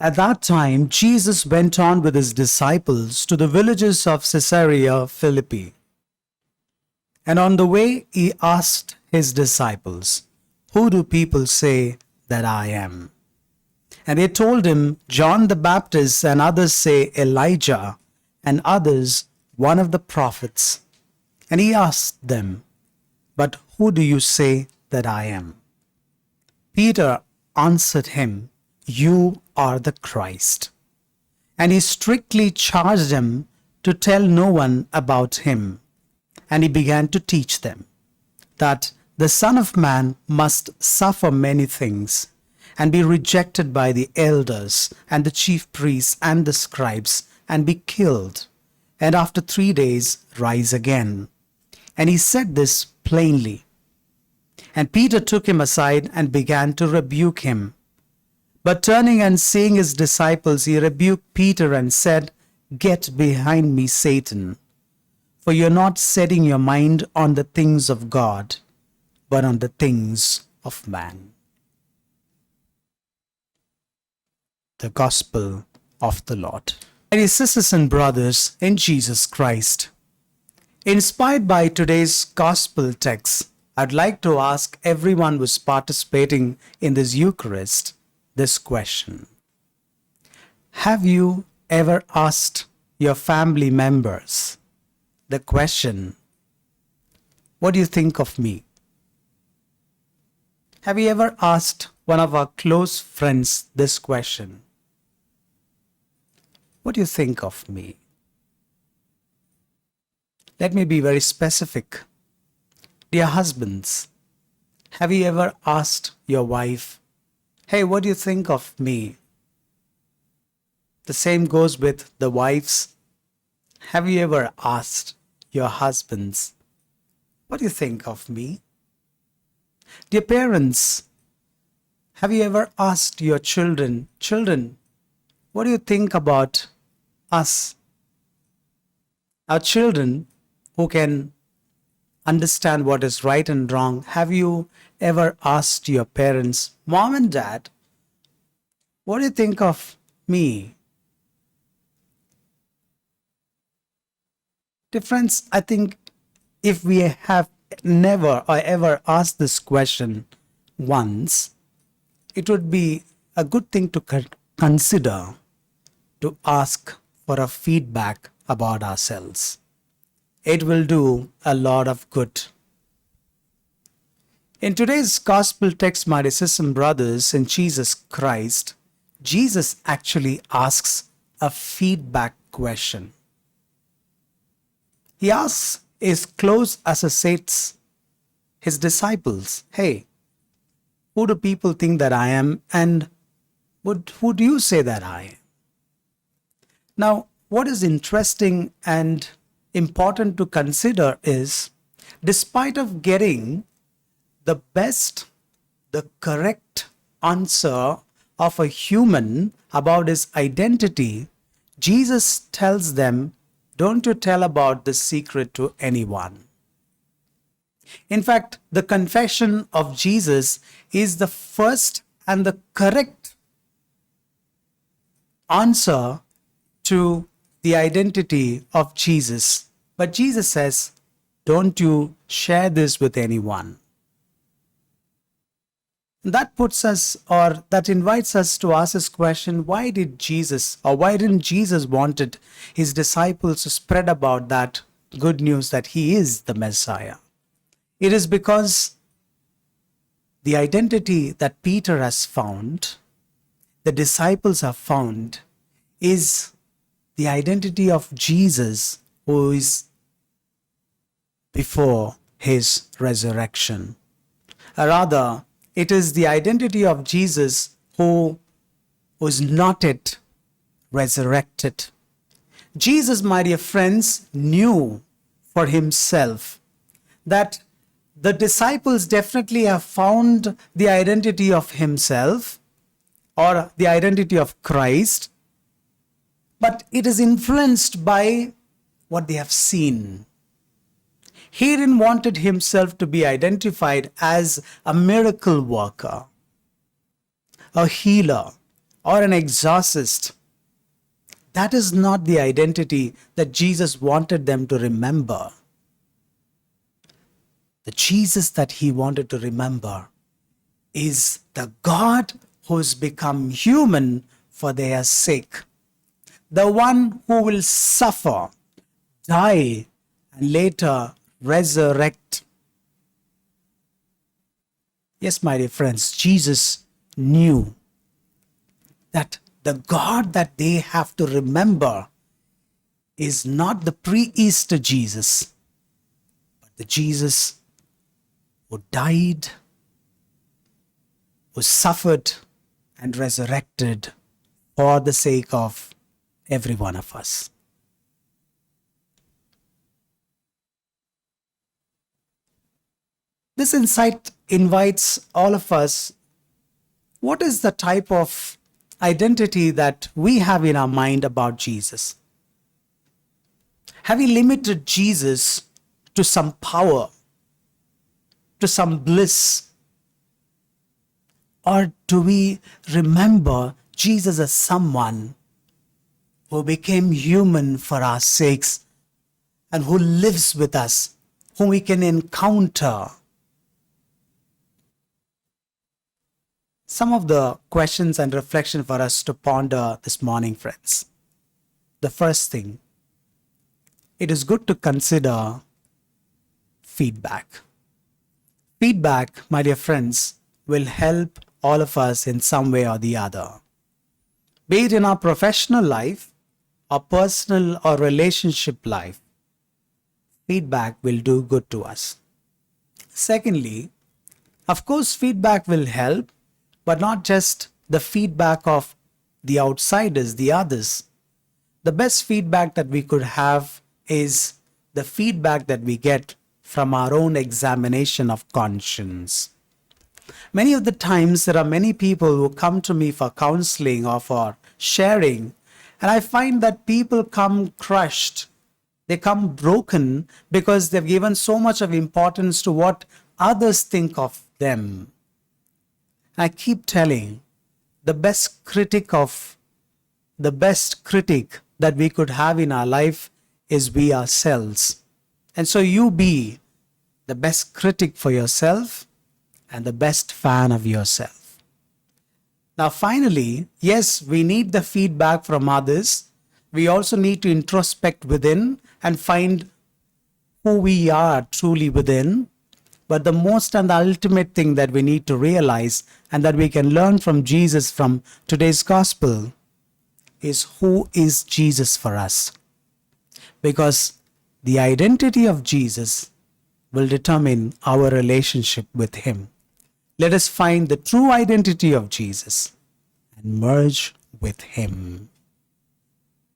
At that time, Jesus went on with his disciples to the villages of Caesarea Philippi. And on the way, he asked his disciples, "Who do people say that I am?" And they told him, "John the Baptist, and others say Elijah, and others one of the prophets." And he asked them, "But who do you say that I am?" Peter answered him, "You are the Christ." And he strictly charged them to tell no one about him. And he began to teach them that the Son of Man must suffer many things and be rejected by the elders and the chief priests and the scribes and be killed, and after 3 days rise again. And he said this plainly. And Peter took him aside and began to rebuke him. But turning and seeing his disciples, he rebuked Peter and said, "Get behind me, Satan, for you're not setting your mind on the things of God, but on the things of man." The Gospel of the Lord. My dear sisters and brothers in Jesus Christ, inspired by today's Gospel text, I'd like to ask everyone who's participating in this Eucharist this question. Have you ever asked your family members the question, "What do you think of me?" Have you ever asked one of our close friends this question, "What do you think of me?" Let me be very specific. Dear husbands, have you ever asked your wife, "Hey, what do you think of me?" The same goes with the wives. Have you ever asked your husbands, "What do you think of me?" Dear parents, have you ever asked your children, "What do you think about us?" Our children who can understand what is right and wrong, have you ever asked your parents, "Mom and Dad, what do you think of me?" Dear friends, I think if we have never or ever asked this question once, it would be a good thing to consider to ask for a feedback about ourselves. It will do a lot of good. In today's Gospel text, my sisters and brothers in Jesus Christ, Jesus actually asks a feedback question. He asks his close associates, his disciples, "Hey, who do people think that I am, and who do you say that I am?" Now, what is interesting and important to consider is, despite of getting the best, the correct answer of a human about his identity, Jesus tells them, "Don't you tell about this secret to anyone." In fact, the confession of Jesus is the first and the correct answer to the identity of Jesus. But Jesus says, "Don't you share this with anyone." That puts us, or that invites us to ask this question, why didn't Jesus wanted his disciples to spread about that good news that he is the Messiah? It is because the identity that Peter has found, the disciples have found, is the identity of Jesus who is before his resurrection. Or rather, it is the identity of Jesus who was not yet resurrected. Jesus, my dear friends, knew for himself that the disciples definitely have found the identity of himself or the identity of Christ, but it is influenced by what they have seen. He didn't want himself to be identified as a miracle worker, a healer, or an exorcist. That is not the identity that Jesus wanted them to remember. The Jesus that he wanted to remember is the God who's become human for their sake. The one who will suffer, die, and later resurrect. Yes, my dear friends, Jesus knew that the God that they have to remember is not the pre-Easter Jesus, but the Jesus who died, who suffered and resurrected for the sake of every one of us. This insight invites all of us. What is the type of identity that we have in our mind about Jesus? Have we limited Jesus to some power, to some bliss? Or do we remember Jesus as someone who became human for our sakes and who lives with us, whom we can encounter? Some of the questions and reflection for us to ponder this morning, friends. The first thing, it is good to consider feedback. Feedback, my dear friends, will help all of us in some way or the other. Be it in our professional life, or personal or relationship life, feedback will do good to us. Secondly, of course, feedback will help, but not just the feedback of the outsiders, the others. The best feedback that we could have is the feedback that we get from our own examination of conscience. Many of the times, there are many people who come to me for counseling or for sharing, and I find that people come crushed. They come broken because they've given so much of importance to what others think of them. I keep telling, the best critic that we could have in our life is we ourselves. And so you be the best critic for yourself and the best fan of yourself. Now finally, yes, we need the feedback from others. We also need to introspect within and find who we are truly within. But the most and the ultimate thing that we need to realize and that we can learn from Jesus from today's gospel is who is Jesus for us. Because the identity of Jesus will determine our relationship with him. Let us find the true identity of Jesus and merge with him.